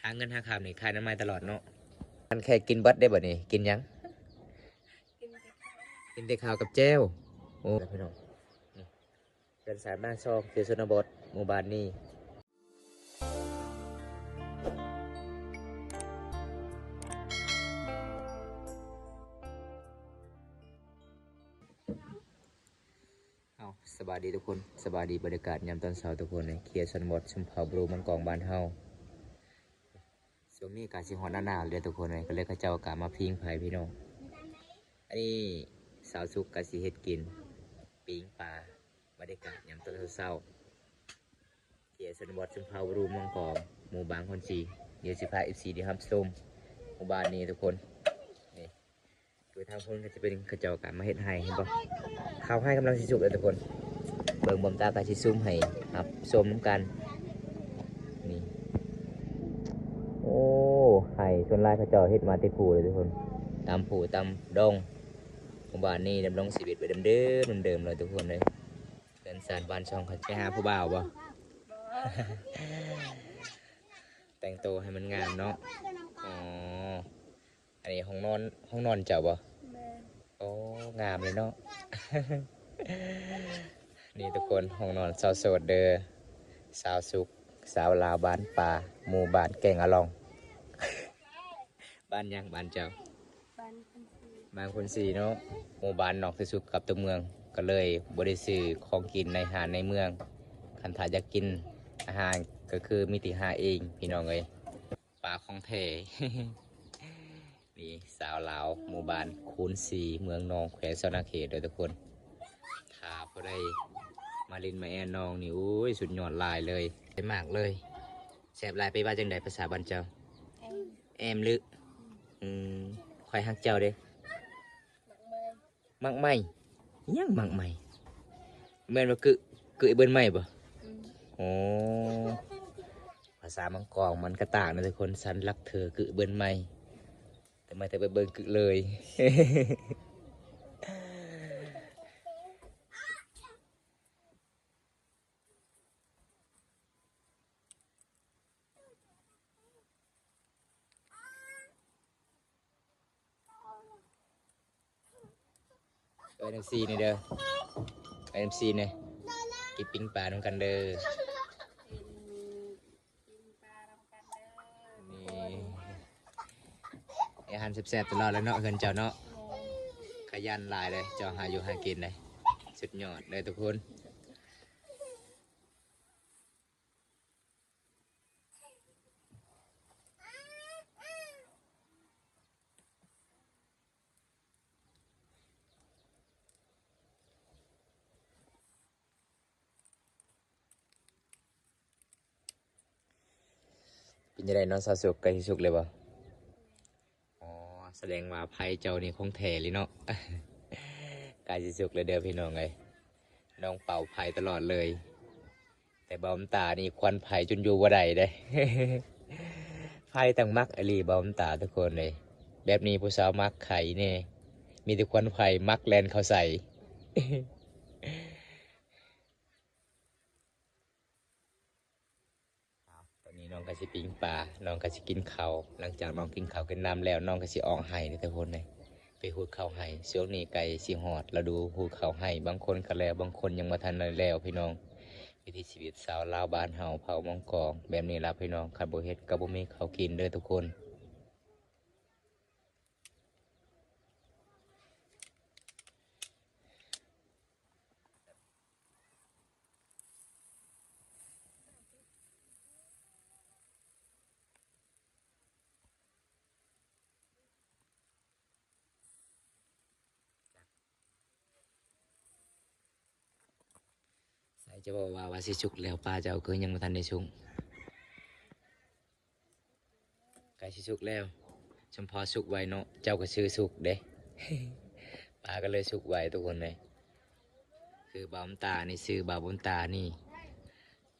หาเงินหาคำนี่ขายน้ำมันตลอดเนาะมันแค่กินเบิดได้บ่นี่กินยังกินแต่ข้าวกับเจลโอ้พี่น้องนี่เป็นสายบ้านซอกเจอชนบทหมู่บ้านนี่เอาสบายดีทุกคนสบายดีบรรยากาศยามตอนเช้าทุกคนเลยเคลียร์ชนบทชมเผ่าบรูมันกองบ้านเฮาช่วงนี้กาสิฮอดหน้าหนาวเลยทุกคนเลยก็เลยเขาเจ้ากะมาพิงไผ่พี่น้องอันนี้สาวสุกกาสิเฮ็ดกินปิ้งปลาบรรยากาศยามตอนเช้าเขียนสนบทชมเผ่าบรูมันกองหมู่บ้านคนจีเดี๋ยวสิพา14ดีฮัมส้มหมู่บ้านนี้ทุกคนนี่โดยทางคนก็จะเป็นเขาเจ้ากะมาเฮ็ดให้เห็นบ่ข้าวให้กำลังสิสุกเลยทุกคนเบิ่งบ่มตากาสิซุ่มให้ครับส้มน้ำกันนี่โอ้ไห่ส่วนลายเขาเจ้าเฮ็ดมาแต่ผู้เลยทุกคนตามผู้ตามดงหมู่บ้านนี้ดำรงชีวิตไปเดิมๆเดิมๆเลยทุกคนเลยเดินสานบ้านช่องเขาไปหาผู้บ่าวบ่ แต่งตัวให้มันงามเนาะอ๋ออันนี้ห้องนอนเจ้าบ่โอ้งามเลยเนาะ นี่ทุกคนห้องนอนสาวโสดเด้อสาวสุกสาวลาวบ้านป่าหมู่บ้านแก่งอะลอง บ้านยังบ้านเจ้าบ้านคนสี่เนาะหมู่บ้านนอกที่สุดกับตัวเมืองก็เลยบริสื่อของกินในหาดในเมืองคันถ้าอยากกินอาหารก็คือมิติหาเองพี่น้องเลยป่าของแท้ นี่สาวลาวหมู่บ้านคูนสีเมืองนองแขวงสนาเขตโดยทุกคนถ้าพอได้มาลินมาแอนนองนี่โอ้ยสุดยอดลายเลยได้มากเลยแสบลายไปว่าจังใดภาษาบ้านเจ้าแอมลึคอยฮักเจ้าเด้มักไม่ยังมักไม่แม่นว่าคือเบิ้นไม่บ่โอ้ภาษามังกรมันก็ต่างนะทุกคนฉันรักเธอคือเบิ้นไม่แต่ไม่แต่ไปเบิ้งคือเลยเอ็มซีนี่เด้อเอ็มซีเนี่ยกินปิ้งปลาด้วยกันเด้อนี่อาหารแซ่บๆตลอดแล้วเนาะเงินเจ้าเนาะขยันหลายเลยเจ้าหาอยู่หากินเลยสุดยอดเลยทุกคนเป็นยังไงน้องสาวสุกใกล้ที่สุกเลยบ่อ๋อแสดงว่าไพ่เจ้านี่คงแท้เลยเนาะ ใกล้ที่สุกเลยเด้อพี่น้องเลยน้องเป่าไพ่ตลอดเลยแต่บอมตานี่ควันไผ่จนอยู่ว่าใดได้ ไผ่ต่างมักอลีบอมตาทุกคนเลยแบบนี้ผู้สาวมักไข่เนี่ยมีแต่ควันไผ่มักแลนเขาใส่ ตอนนี้น้องก็สิปิ้งปลาน้องก็สิกินข้าวหลังจากน้องกินข้าวกินน้ำแล้วน้องก็สิออกไห้ทุกคนเลยไปหูดข้าวไห้ช่วงนี้ไก่สิหอดเราดูหูดข้าวไห้บางคนก็แล้วบางคนยังมาทันเลยแล้วพี่น้องวิถีชีวิตสาวลาวบ้านเฮาเผามังกรแบบนี้ล่ะพี่น้องคันบ่เฮ็ดก็บ่มีข้าวกินเด้อทุกคนใส่จะบอกว่าสิสุกแล้วป้าเจ้าคือยังมาทันได้สุกไก่สิสุกแล้วชมพอสุกไวเนาะเจ้าก็ซื้อสุกเด้ ป้าก็เลยสุกไวทุกคนเลยคือบ่าวตานี่ซื้อบ่าวบนตานี่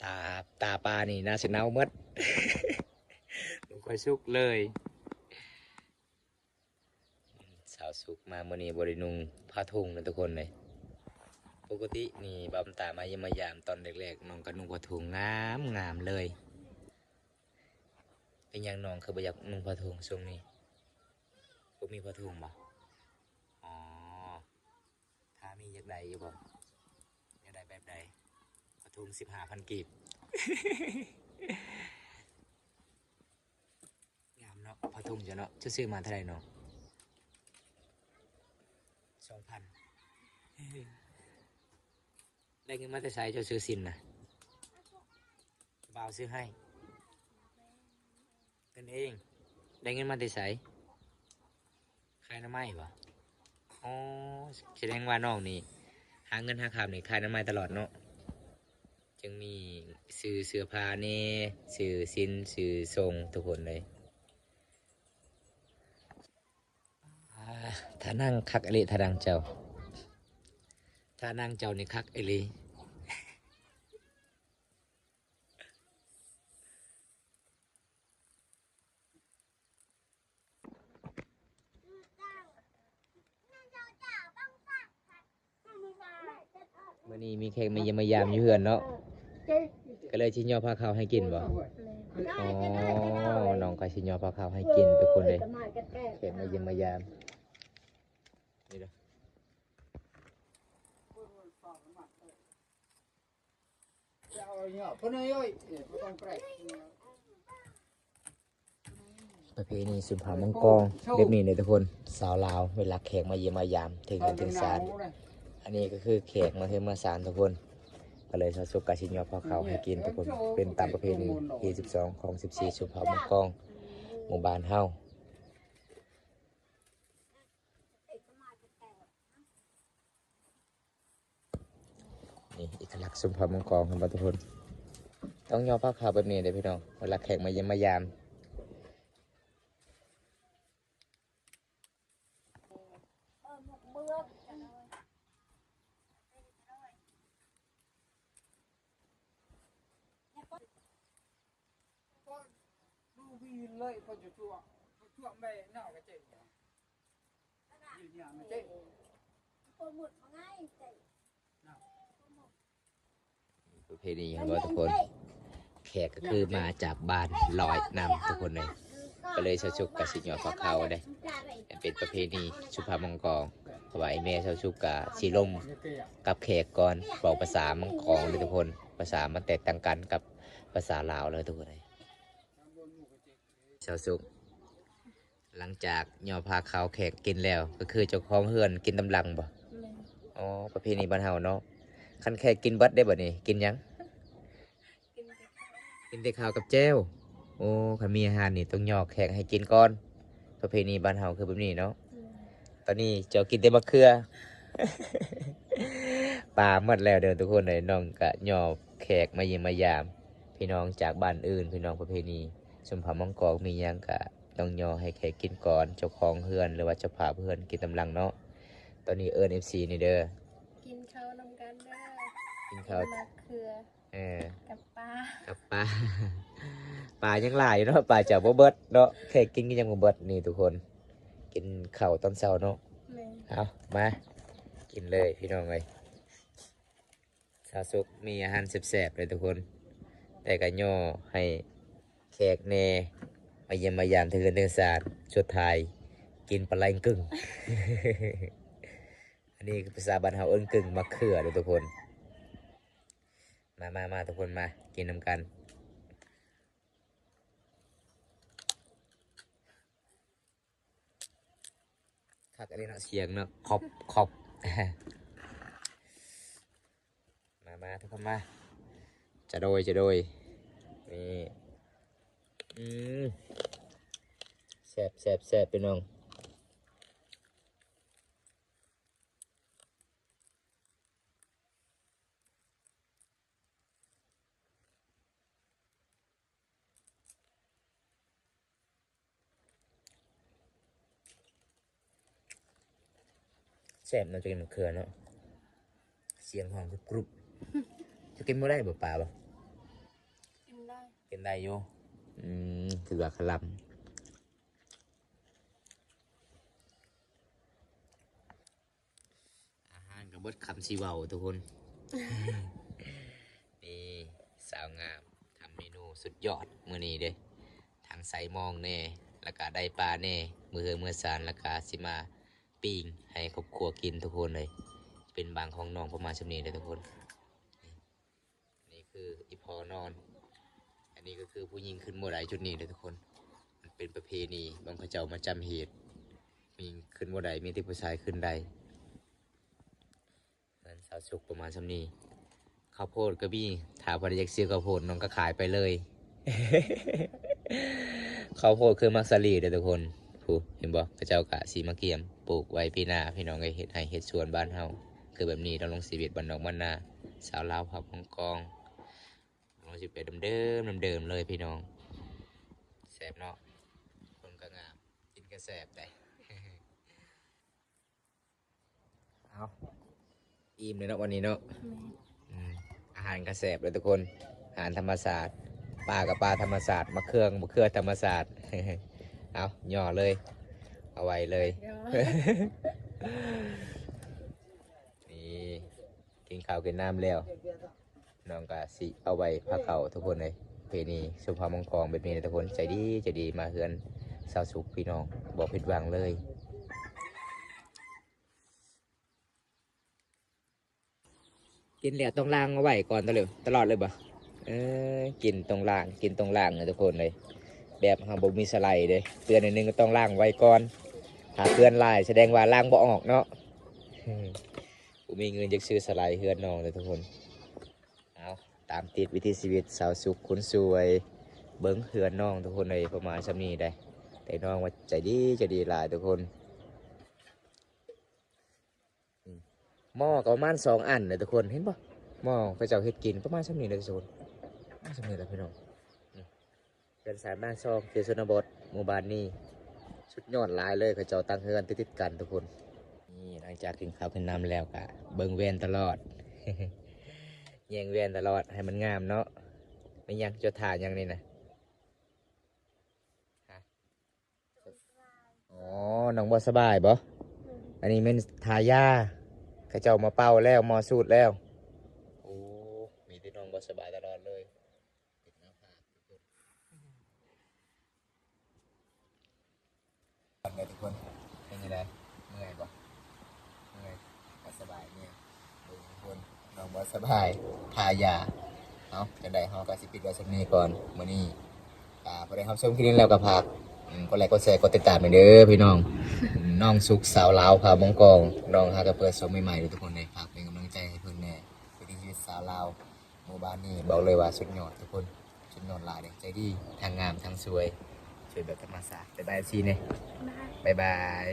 ตาตาปลานี่น่าสิเน่าหมด มันค่อยสุกเลยสาวสุกมาเมื่อนี้บรินุงผ้าทุ่งนะทุกคนเลยปกตินี่บ่าวตามาเยี่ยมมายามตอนแรกๆน้องก็นุ่งผ้าทุ่งงามงามเลย เป็นหยังน้องคือบ่อยากนุ่งผ้าถุงช่วงนี้บ่มีผ้าถุงบ่อ๋อถ้ามีอยากได้อยู่บ่อยากได้แบบใดผ้าถุง15,000กีบ งามเนาะผ้าถุงจ้ะเนาะจะซื้อมาเท่าไหร่เนาะ2,000 ได้เงินมาแต่ไสเจ้าซื้อสินน่ะบ่าวซื้อให้เงินเองได้เงินมาแต่ไสขายหน้ำไม้บ่อ๋อแสดงว่าน้องนี่หาเงินหาคำนี่ขายหน้ำไม้ตลอดเนาะจึงมีซื้อเสื้อผ้านี่ซื้อสินซื้อทรงทุกคนเลยถ้านั่งคักอหลิถ้านั่งเจ้าถ้านั่งเจ้านี่คักอหลิวันนี้มีแขกมาเยี่ยมมายามอยู่เฮือนเนาะก็เลยชิย่อผ้าขาวให้กินบ่อ๋อน้องก็ชิย่อผ้าขาวให้กินทุกคนเลยแขกมาเยี่ยมมายามนี่เด้อประเพณีสุนทรมังกรแบบนี้เลยทุกคนสาวลาวเวลาแขกมาเยี่ยมมายามถึงเงินถึงศาลอันนี้ก็คือแขกมาเฮือนมาศาลทุกคนก็เลยสุกกาชิญอพอเขาให้กินทุกคนเป็นตามประเพณีที่12ของ14สุนทรมังกรหมู่บ้านเฮานี่เอกลักษณ์สุนทรมังกรของทุกคนต้องยอผ้าขาวแบบนี้เลยพี่น้องเวลาแขกมาเยี่ยมมายามเลยพอจะชั่วไม่น่าก็เจ๊ยืนยันไม่เจ๊ ประเพณีของทุกคนแขกก็คือมาจากบ้านลอยน้ำทุกคนเลยก็เลยสุกกาชิญอพอเขาเลยเป็นประเพณีสุภาพมังกรถวายแม่สุกกาสีลมกับแขกก่อนบอกภาษามังกรเลยทุกคนภาษามันแตกต่างกันกับภาษาลาวเลยทุกคนเลยชาวสุกหลังจากย่อพาเขาแขกกินแล้วก็คือเจ้าของเฮือนกินตำลังบ่อ๋อประเพณีบ้านเฮาเนาะคันแขกกินเบัดได้บ่นี่กินหยังกินแต่ข้าวกับแจ่วโอ้คันมีอาหารนี่ต้องย่อแขกให้กินก่อนประเพณีบ้านเฮาคือแบบนี้เนาะตอนนี้เจ้ากินแต่มะเขือ ปลาหมดแล้วเด้อทุกคนเลยน้องก็ย่อแขกมาเยี่ยมมายามพี่น้องจากบ้านอื่นพี่น้องประเพณีสมภารมังกรมีหยังก็ต้องย่อให้แขกกินก่อนเจ้าของเฮือนหรือว่าเจ้าภาพเฮือนกินตำลังเนาะตอนนี้เอิ้น FC นี่เด้อกินข้าวนำกันเด้อ กินข้าว มะเขือกับปลา กับปลา ปลายังหลายอยู่เนาะปลาจากบ่เบิดเนาะแขกกินก็ยังบ่เบิดนี่ทุกคนกินข้าวตอนเช้าเนาะ แม่ เอามากินเลยพี่น้องเลยชาซุกมีอาหารแซ่บๆเลยทุกคน แต่ก็ย่อให้แขกแน่มาเยี่ยมมายามเถือนเถือสารชุดไทยกินปลาไหลกึ่ง อันนี้คือภาษาบ้านเฮาเอิ้นกึ่งมะเขือเลยทุกคน มาทุกคนมากินน้ำกันคักอันนี้เนาะเสียงเนาะขอบ มาทุกคนมาจะโดยนี่แซ่บพี่น้องแซ่บเนาะจะกินมะเขือเนาะเสียงหอมกรุบจะกินไม่ได้บ่ปลาบ่ กินได้ กินได้อยู่ถือว่าขลับอาหารกับเบิดคำซีเว้าทุกคน นี่สาวงามทำเมนูสุดยอดมื้อนี้เด้ท างใส่มองแน่แล้วก็ได้ปลาแน่มือสารแล้วก็สิมาปิ้งให้ครอบครัวกินทุกคนเลยเป็นบางของน้องประมาณชั่วนี้เลยทุกคนนี่คืออีพอนอนอันนี้ก็คือผู้หญิงขึ้นโมได้จุดนี้เลยทุกคนมันเป็นประเพณีบางพระเจ้ามาจำเหตุมีขึ้นโมได้มีที่ผู้ชายขึ้นได้นั้นสาวสุกประมาณชั่วนี้ข้าวโพดก็มีถามว่าอยากซื้อข้าวโพดน้องก็ขายไปเลย ข้าวโพดคือมักสลีเด้อทุกคนผู้เห็นบ่พระเจ้ากะสีมะเกียมปลูกไว้ปีหน้าพี่น้องก็เฮ็ดให้เฮ็ดสวนบ้านเฮาคือแบบนี้เราลงชีวิตบ้านนอกบ้านนาสาวลาวผับของกองลงสิไปเดิมเลยพี่น้องแซ่บเนาะคนก็งามกินก็แซ่บได้ เอาอิ่มเลยเนาะวันนี้เนาะ อาหารกระแสบเลยทุกคนอาหารธรรมศาสตร์ปลากับปลาธรรมศาสตร์มะเขือธรรมศาสตร์ เอาย่อเลยเอาไว้เลย นี่กินข้าวกินน้ำแล้วน้องก็สิเอาไว้พักเข่าทุกคนเลยเพณีสุภาพมงคลแบบนี้นะทุกคนใจดีมาเฮือนสาวสุขพี่น้องบอกผิดหวังเลยกินแล้วต้องล้างเอาไว้ก่อนตลอดเลยบ่กินตรงล่างนะทุกคนเลยแบบเราบ่มีสไลด์เลยเตือนนิดนึงก็ต้องล้างไว้ก่อนถ้าเตือนลายแสดงว่าล้างบ่ออกเนาะผมมีเงินจะซื้อสไลด์เฮือนน้องเลยทุกคนเอาตามติดวิถีชีวิตสาวสุขคนสวยเบิ้งเฮือนน้องทุกคนเลยประมาณชั่นี้ได้แต่น้องว่าใจดีหลายทุกคนหม้อก็ประมาณ2 อันเลยทุกคนเห็นปะหม้อพระเจ้าเฮ็ดกินประมาณชั่นี้เลยทุกคนสำเร็จแล้วพี่น้องเป็นสายบ้านซองเขตชนบทหมู่บ้านนี้สุดยอดหลายเลยเขาเจ้าตั้งเฮือนติดกันทุกคนนี่หลังจากกินข้าวกินน้ำแล้วกะเบิ่งแวนตลอด แย่งแวนตลอดให้มันงามเนาะไม่ยังจะถ่ายยังนี่นะอ๋อน้องบ่สบายบ่อันนี้เป็นทายาเขาเจ้ามาเป่าแล้วมอสูดแล้วโอ้มีที่น้องบ่สบายตลอดเลยทุกคนเป็นยังไงเมื่อยปะเมื่อยบ่สบายเนี่ยทุกคนน้องบ่สบายทายาเอาจังใดเฮาก็สิปิดไว้สักนี้ก่อนมื้อนี้พอได้รับชมคลิปนี้แล้วก็ฝากกดไลค์กดแชร์กดติดตามไปเด้อพี่น้อง น้องสุขสาวลาวพามงกองน้องหากระเปิดชมใหม่ๆทุกคนเลยฝากเป็นกำลังใจให้เพิ่นแน่วิถีชีวิตสาวลาวหมู่บ้านนี้บอกเลยว่าสุดยอดทุกคนสุดยอดหลายเลยใจดีทางงามทางสวยสวยแบบธรรมชาติบ๊ายบายซีเนี่ย ได้ บ๊ายบาย